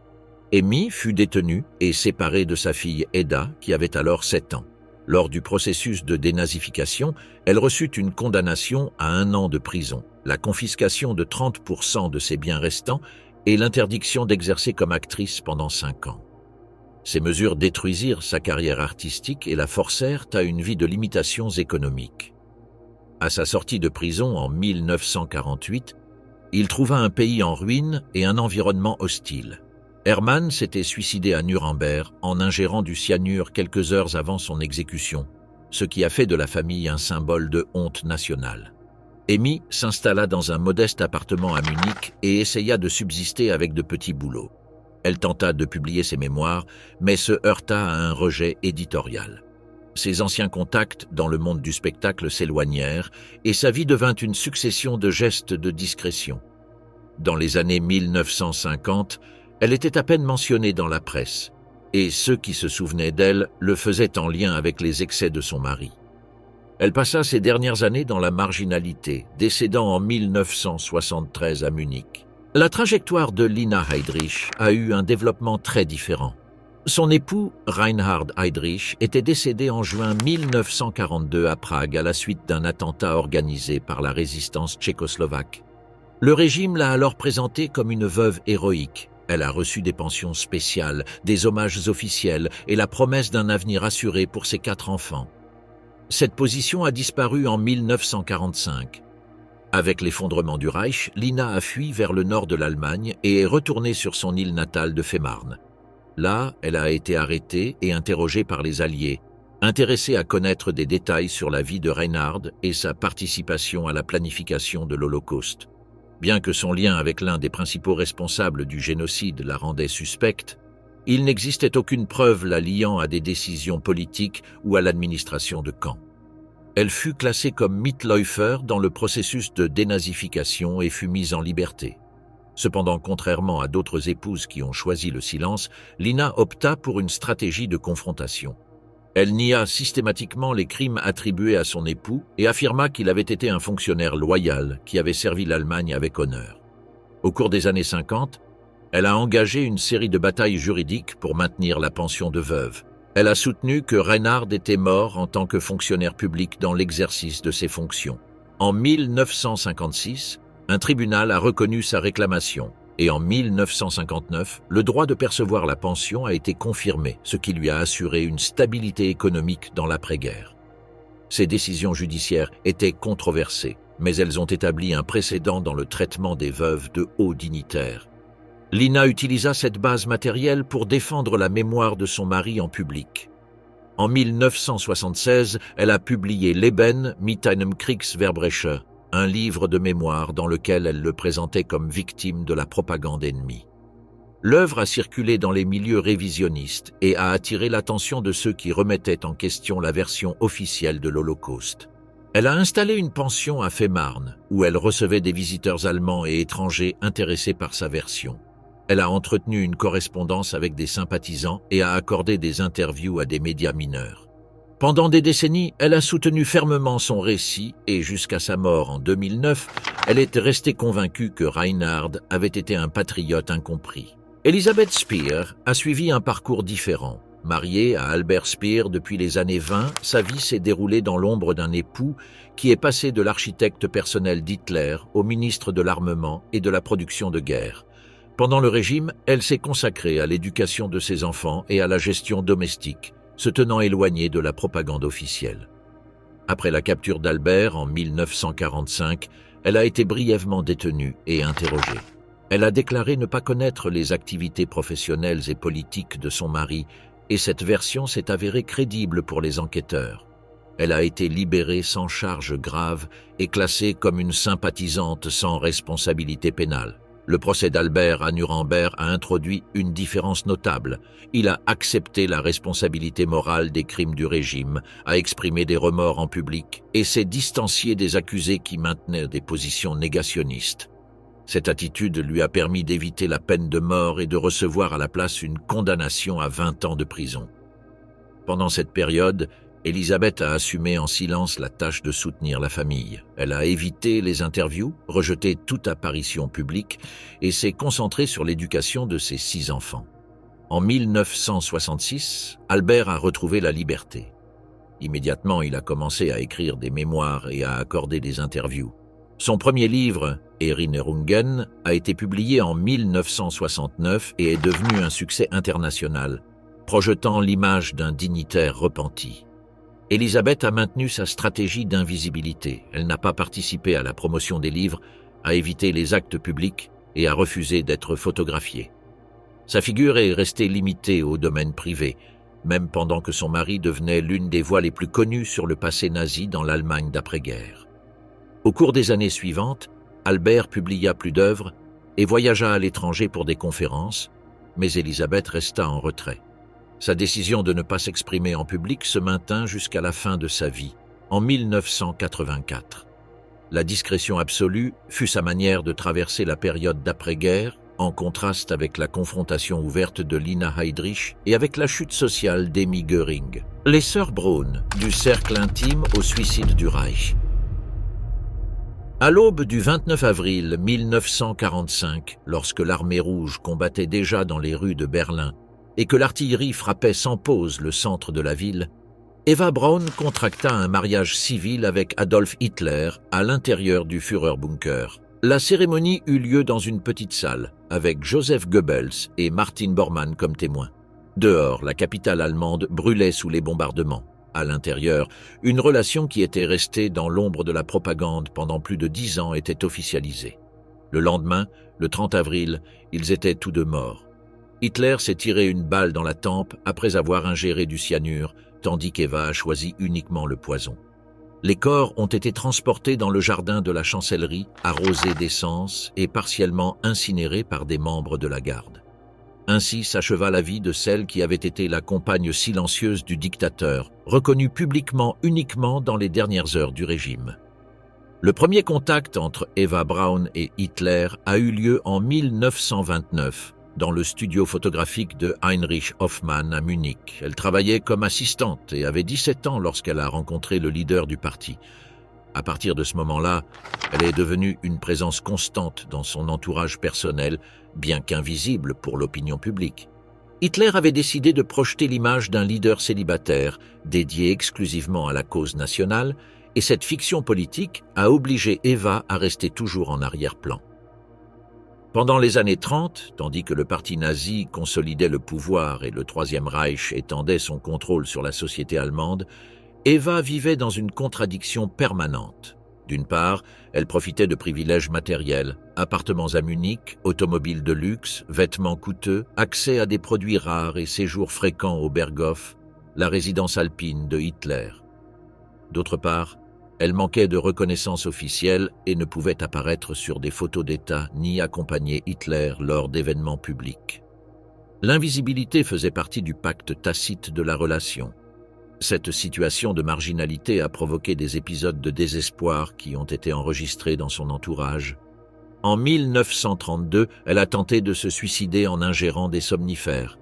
Speaker 1: Amy fut détenue et séparée de sa fille Edda, qui avait alors 7 ans. Lors du processus de dénazification, elle reçut une condamnation à 1 an de prison, la confiscation de 30% de ses biens restants et l'interdiction d'exercer comme actrice pendant 5 ans. Ces mesures détruisirent sa carrière artistique et la forcèrent à une vie de limitations économiques. À sa sortie de prison en 1948, il trouva un pays en ruine et un environnement hostile. Hermann s'était suicidé à Nuremberg en ingérant du cyanure quelques heures avant son exécution, ce qui a fait de la famille un symbole de honte nationale. Amy s'installa dans un modeste appartement à Munich et essaya de subsister avec de petits boulots. Elle tenta de publier ses mémoires, mais se heurta à un rejet éditorial. Ses anciens contacts dans le monde du spectacle s'éloignèrent et sa vie devint une succession de gestes de discrétion. Dans les années 1950, elle était à peine mentionnée dans la presse, et ceux qui se souvenaient d'elle le faisaient en lien avec les excès de son mari. Elle passa ses dernières années dans la marginalité, décédant en 1973 à Munich. La trajectoire de Lina Heydrich a eu un développement très différent. Son époux, Reinhard Heydrich, était décédé en juin 1942 à Prague à la suite d'un attentat organisé par la résistance tchécoslovaque. Le régime l'a alors présentée comme une veuve héroïque. Elle a reçu des pensions spéciales, des hommages officiels et la promesse d'un avenir assuré pour ses 4 enfants. Cette position a disparu en 1945. Avec l'effondrement du Reich, Lina a fui vers le nord de l'Allemagne et est retournée sur son île natale de Fehmarn. Là, elle a été arrêtée et interrogée par les Alliés, intéressée à connaître des détails sur la vie de Reinhard et sa participation à la planification de l'Holocauste. Bien que son lien avec l'un des principaux responsables du génocide la rendait suspecte, il n'existait aucune preuve la liant à des décisions politiques ou à l'administration de camps. Elle fut classée comme Mitläufer dans le processus de dénazification et fut mise en liberté. Cependant, contrairement à d'autres épouses qui ont choisi le silence, Lina opta pour une stratégie de confrontation. Elle nia systématiquement les crimes attribués à son époux et affirma qu'il avait été un fonctionnaire loyal qui avait servi l'Allemagne avec honneur. Au cours des années 50, elle a engagé une série de batailles juridiques pour maintenir la pension de veuve. Elle a soutenu que Reinhard était mort en tant que fonctionnaire public dans l'exercice de ses fonctions. En 1956, un tribunal a reconnu sa réclamation et en 1959, le droit de percevoir la pension a été confirmé, ce qui lui a assuré une stabilité économique dans l'après-guerre. Ces décisions judiciaires étaient controversées, mais elles ont établi un précédent dans le traitement des veuves de hauts dignitaires. Lina utilisa cette base matérielle pour défendre la mémoire de son mari en public. En 1976, elle a publié Leben mit einem Kriegsverbrecher, un livre de mémoire dans lequel elle le présentait comme victime de la propagande ennemie. L'œuvre a circulé dans les milieux révisionnistes et a attiré l'attention de ceux qui remettaient en question la version officielle de l'Holocauste. Elle a installé une pension à Fehmarn, où elle recevait des visiteurs allemands et étrangers intéressés par sa version. Elle a entretenu une correspondance avec des sympathisants et a accordé des interviews à des médias mineurs. Pendant des décennies, elle a soutenu fermement son récit et jusqu'à sa mort en 2009, elle était restée convaincue que Reinhard avait été un patriote incompris. Elisabeth Speer a suivi un parcours différent. Mariée à Albert Speer depuis les années 20, sa vie s'est déroulée dans l'ombre d'un époux qui est passé de l'architecte personnel d'Hitler au ministre de l'armement et de la production de guerre. Pendant le régime, elle s'est consacrée à l'éducation de ses enfants et à la gestion domestique, se tenant éloignée de la propagande officielle. Après la capture d'Albert en 1945, elle a été brièvement détenue et interrogée. Elle a déclaré ne pas connaître les activités professionnelles et politiques de son mari, et cette version s'est avérée crédible pour les enquêteurs. Elle a été libérée sans charge grave et classée comme une sympathisante sans responsabilité pénale. Le procès d'Albert à Nuremberg a introduit une différence notable. Il a accepté la responsabilité morale des crimes du régime, a exprimé des remords en public et s'est distancié des accusés qui maintenaient des positions négationnistes. Cette attitude lui a permis d'éviter la peine de mort et de recevoir à la place une condamnation à 20 ans de prison. Pendant cette période, Élisabeth a assumé en silence la tâche de soutenir la famille. Elle a évité les interviews, rejeté toute apparition publique et s'est concentrée sur l'éducation de ses 6 enfants. En 1966, Albert a retrouvé la liberté. Immédiatement, il a commencé à écrire des mémoires et à accorder des interviews. Son premier livre, Erinnerungen, a été publié en 1969 et est devenu un succès international, projetant l'image d'un dignitaire repenti. Élisabeth a maintenu sa stratégie d'invisibilité. Elle n'a pas participé à la promotion des livres, a évité les actes publics et a refusé d'être photographiée. Sa figure est restée limitée au domaine privé, même pendant que son mari devenait l'une des voix les plus connues sur le passé nazi dans l'Allemagne d'après-guerre. Au cours des années suivantes, Albert publia plus d'œuvres et voyagea à l'étranger pour des conférences, mais Élisabeth resta en retrait. Sa décision de ne pas s'exprimer en public se maintint jusqu'à la fin de sa vie, en 1984. La discrétion absolue fut sa manière de traverser la période d'après-guerre, en contraste avec la confrontation ouverte de Lina Heydrich et avec la chute sociale d'Emmy Göring. Les sœurs Braun, du cercle intime au suicide du Reich. À l'aube du 29 avril 1945, lorsque l'armée rouge combattait déjà dans les rues de Berlin, et que l'artillerie frappait sans pause le centre de la ville, Eva Braun contracta un mariage civil avec Adolf Hitler à l'intérieur du Führerbunker. La cérémonie eut lieu dans une petite salle, avec Joseph Goebbels et Martin Bormann comme témoins. Dehors, la capitale allemande brûlait sous les bombardements. À l'intérieur, une relation qui était restée dans l'ombre de la propagande pendant plus de 10 ans était officialisée. Le lendemain, le 30 avril, ils étaient tous deux morts. Hitler s'est tiré une balle dans la tempe après avoir ingéré du cyanure, tandis qu'Eva a choisi uniquement le poison. Les corps ont été transportés dans le jardin de la chancellerie, arrosés d'essence et partiellement incinérés par des membres de la garde. Ainsi s'acheva la vie de celle qui avait été la compagne silencieuse du dictateur, reconnue publiquement uniquement dans les dernières heures du régime. Le premier contact entre Eva Braun et Hitler a eu lieu en 1929, dans le studio photographique de Heinrich Hoffmann à Munich. Elle travaillait comme assistante et avait 17 ans lorsqu'elle a rencontré le leader du parti. À partir de ce moment-là, elle est devenue une présence constante dans son entourage personnel, bien qu'invisible pour l'opinion publique. Hitler avait décidé de projeter l'image d'un leader célibataire, dédié exclusivement à la cause nationale, et cette fiction politique a obligé Eva à rester toujours en arrière-plan. Pendant les années 30, tandis que le parti nazi consolidait le pouvoir et le Troisième Reich étendait son contrôle sur la société allemande, Eva vivait dans une contradiction permanente. D'une part, elle profitait de privilèges matériels, appartements à Munich, automobiles de luxe, vêtements coûteux, accès à des produits rares et séjours fréquents au Berghof, la résidence alpine de Hitler. D'autre part, elle manquait de reconnaissance officielle et ne pouvait apparaître sur des photos d'État ni accompagner Hitler lors d'événements publics. L'invisibilité faisait partie du pacte tacite de la relation. Cette situation de marginalité a provoqué des épisodes de désespoir qui ont été enregistrés dans son entourage. En 1932, elle a tenté de se suicider en ingérant des somnifères.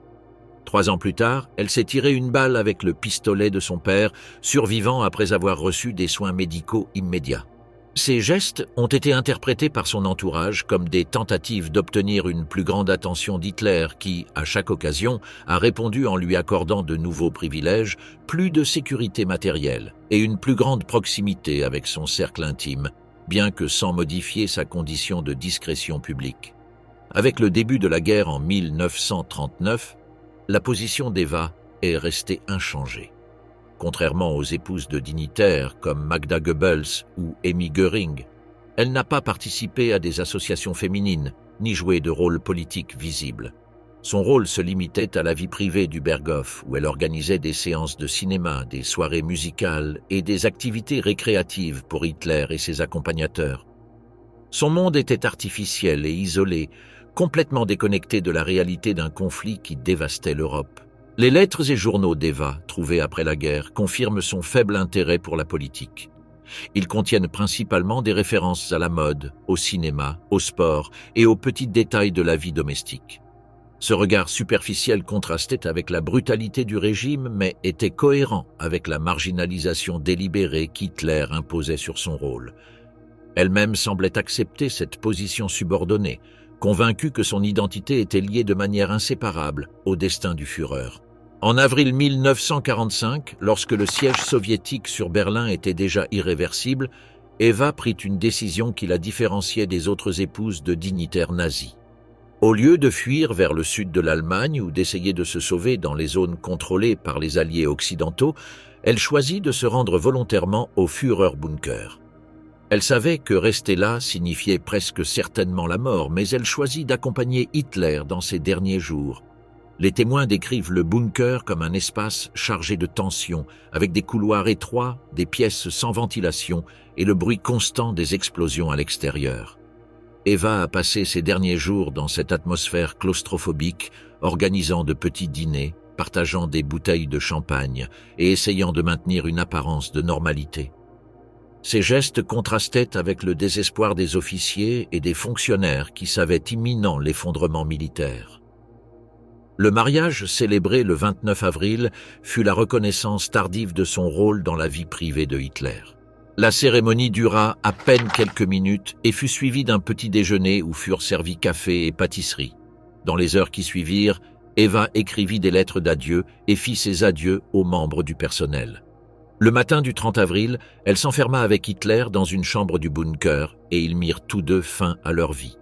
Speaker 1: 3 ans plus tard, elle s'est tiré une balle avec le pistolet de son père, survivant après avoir reçu des soins médicaux immédiats. Ces gestes ont été interprétés par son entourage comme des tentatives d'obtenir une plus grande attention d'Hitler qui, à chaque occasion, a répondu en lui accordant de nouveaux privilèges, plus de sécurité matérielle et une plus grande proximité avec son cercle intime, bien que sans modifier sa condition de discrétion publique. Avec le début de la guerre en 1939, la position d'Eva est restée inchangée. Contrairement aux épouses de dignitaires comme Magda Goebbels ou Amy Goering, elle n'a pas participé à des associations féminines, ni joué de rôle politique visible. Son rôle se limitait à la vie privée du Berghof, où elle organisait des séances de cinéma, des soirées musicales et des activités récréatives pour Hitler et ses accompagnateurs. Son monde était artificiel et isolé, complètement déconnecté de la réalité d'un conflit qui dévastait l'Europe. Les lettres et journaux d'Eva, trouvés après la guerre, confirment son faible intérêt pour la politique. Ils contiennent principalement des références à la mode, au cinéma, au sport et aux petits détails de la vie domestique. Ce regard superficiel contrastait avec la brutalité du régime, mais était cohérent avec la marginalisation délibérée qu'Hitler imposait sur son rôle. Elle-même semblait accepter cette position subordonnée, convaincue que son identité était liée de manière inséparable au destin du Führer. En avril 1945, lorsque le siège soviétique sur Berlin était déjà irréversible, Eva prit une décision qui la différenciait des autres épouses de dignitaires nazis. Au lieu de fuir vers le sud de l'Allemagne ou d'essayer de se sauver dans les zones contrôlées par les alliés occidentaux, elle choisit de se rendre volontairement au Führerbunker. Elle savait que rester là signifiait presque certainement la mort, mais elle choisit d'accompagner Hitler dans ses derniers jours. Les témoins décrivent le bunker comme un espace chargé de tension, avec des couloirs étroits, des pièces sans ventilation et le bruit constant des explosions à l'extérieur. Eva a passé ses derniers jours dans cette atmosphère claustrophobique, organisant de petits dîners, partageant des bouteilles de champagne et essayant de maintenir une apparence de normalité. Ces gestes contrastaient avec le désespoir des officiers et des fonctionnaires qui savaient imminent l'effondrement militaire. Le mariage, célébré le 29 avril, fut la reconnaissance tardive de son rôle dans la vie privée de Hitler. La cérémonie dura à peine quelques minutes et fut suivie d'un petit déjeuner où furent servis café et pâtisserie. Dans les heures qui suivirent, Eva écrivit des lettres d'adieu et fit ses adieux aux membres du personnel. Le matin du 30 avril, elle s'enferma avec Hitler dans une chambre du bunker et ils mirent tous deux fin à leur vie.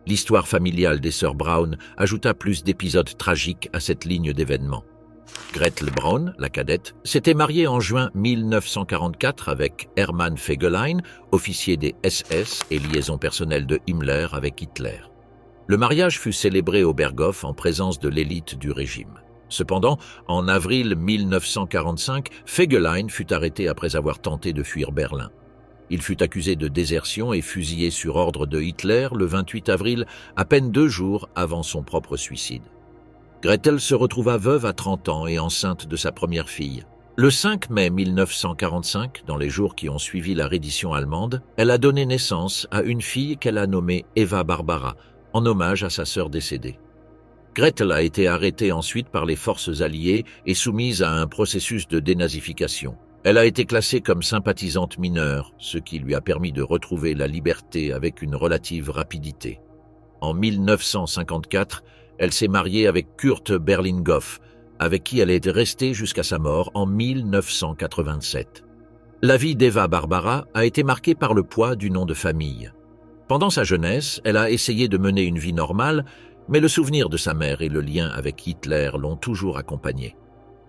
Speaker 1: L'histoire familiale des sœurs Braun ajouta plus d'épisodes tragiques à cette ligne d'événements. Gretel Braun, la cadette, s'était mariée en juin 1944 avec Hermann Fegelein, officier des SS et liaison personnelle de Himmler avec Hitler. Le mariage fut célébré au Berghof en présence de l'élite du régime. Cependant, en avril 1945, Fegelein fut arrêté après avoir tenté de fuir Berlin. Il fut accusé de désertion et fusillé sur ordre de Hitler le 28 avril, à peine 2 jours avant son propre suicide. Gretel se retrouva veuve à 30 ans et enceinte de sa première fille. Le 5 mai 1945, dans les jours qui ont suivi la reddition allemande, elle a donné naissance à une fille qu'elle a nommée Eva Barbara, en hommage à sa sœur décédée. Gretel a été arrêtée ensuite par les forces alliées et soumise à un processus de dénazification. Elle a été classée comme sympathisante mineure, ce qui lui a permis de retrouver la liberté avec une relative rapidité. En 1954, elle s'est mariée avec Kurt Berlinghoff, avec qui elle est restée jusqu'à sa mort en 1987. La vie d'Eva Barbara a été marquée par le poids du nom de famille. Pendant sa jeunesse, elle a essayé de mener une vie normale, mais le souvenir de sa mère et le lien avec Hitler l'ont toujours accompagnée.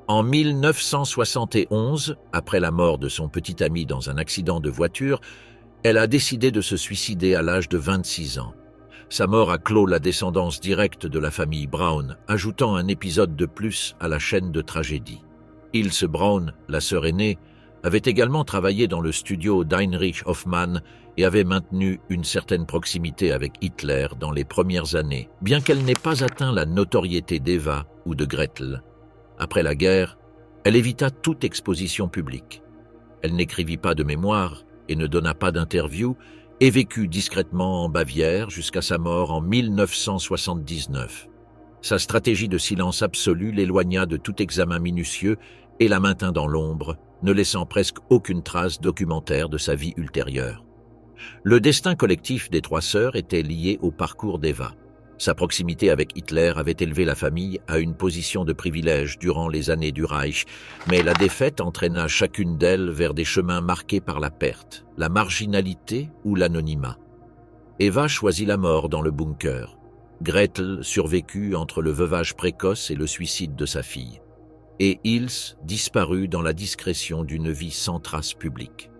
Speaker 1: En 1971, après la mort de son petit ami dans un accident de voiture, elle a décidé de se suicider à l'âge de 26 ans. Sa mort a clos la descendance directe de la famille Braun, ajoutant un épisode de plus à la chaîne de tragédie. Ilse Braun, la sœur aînée, avait également travaillé dans le studio d'Heinrich Hoffmann et avait maintenu une certaine proximité avec Hitler dans les premières années, bien qu'elle n'ait pas atteint la notoriété d'Eva ou de Gretel. Après la guerre, elle évita toute exposition publique. Elle n'écrivit pas de mémoire et ne donna pas d'interview et vécut discrètement en Bavière jusqu'à sa mort en 1979. Sa stratégie de silence absolu l'éloigna de tout examen minutieux et la maintint dans l'ombre, ne laissant presque aucune trace documentaire de sa vie ultérieure. Le destin collectif des 3 sœurs était lié au parcours d'Eva. Sa proximité avec Hitler avait élevé la famille à une position de privilège durant les années du Reich, mais la défaite entraîna chacune d'elles vers des chemins marqués par la perte, la marginalité ou l'anonymat. Eva choisit la mort dans le bunker. Gretel survécut entre le veuvage précoce et le suicide de sa fille, et Ilse disparut dans la discrétion d'une vie sans trace publique.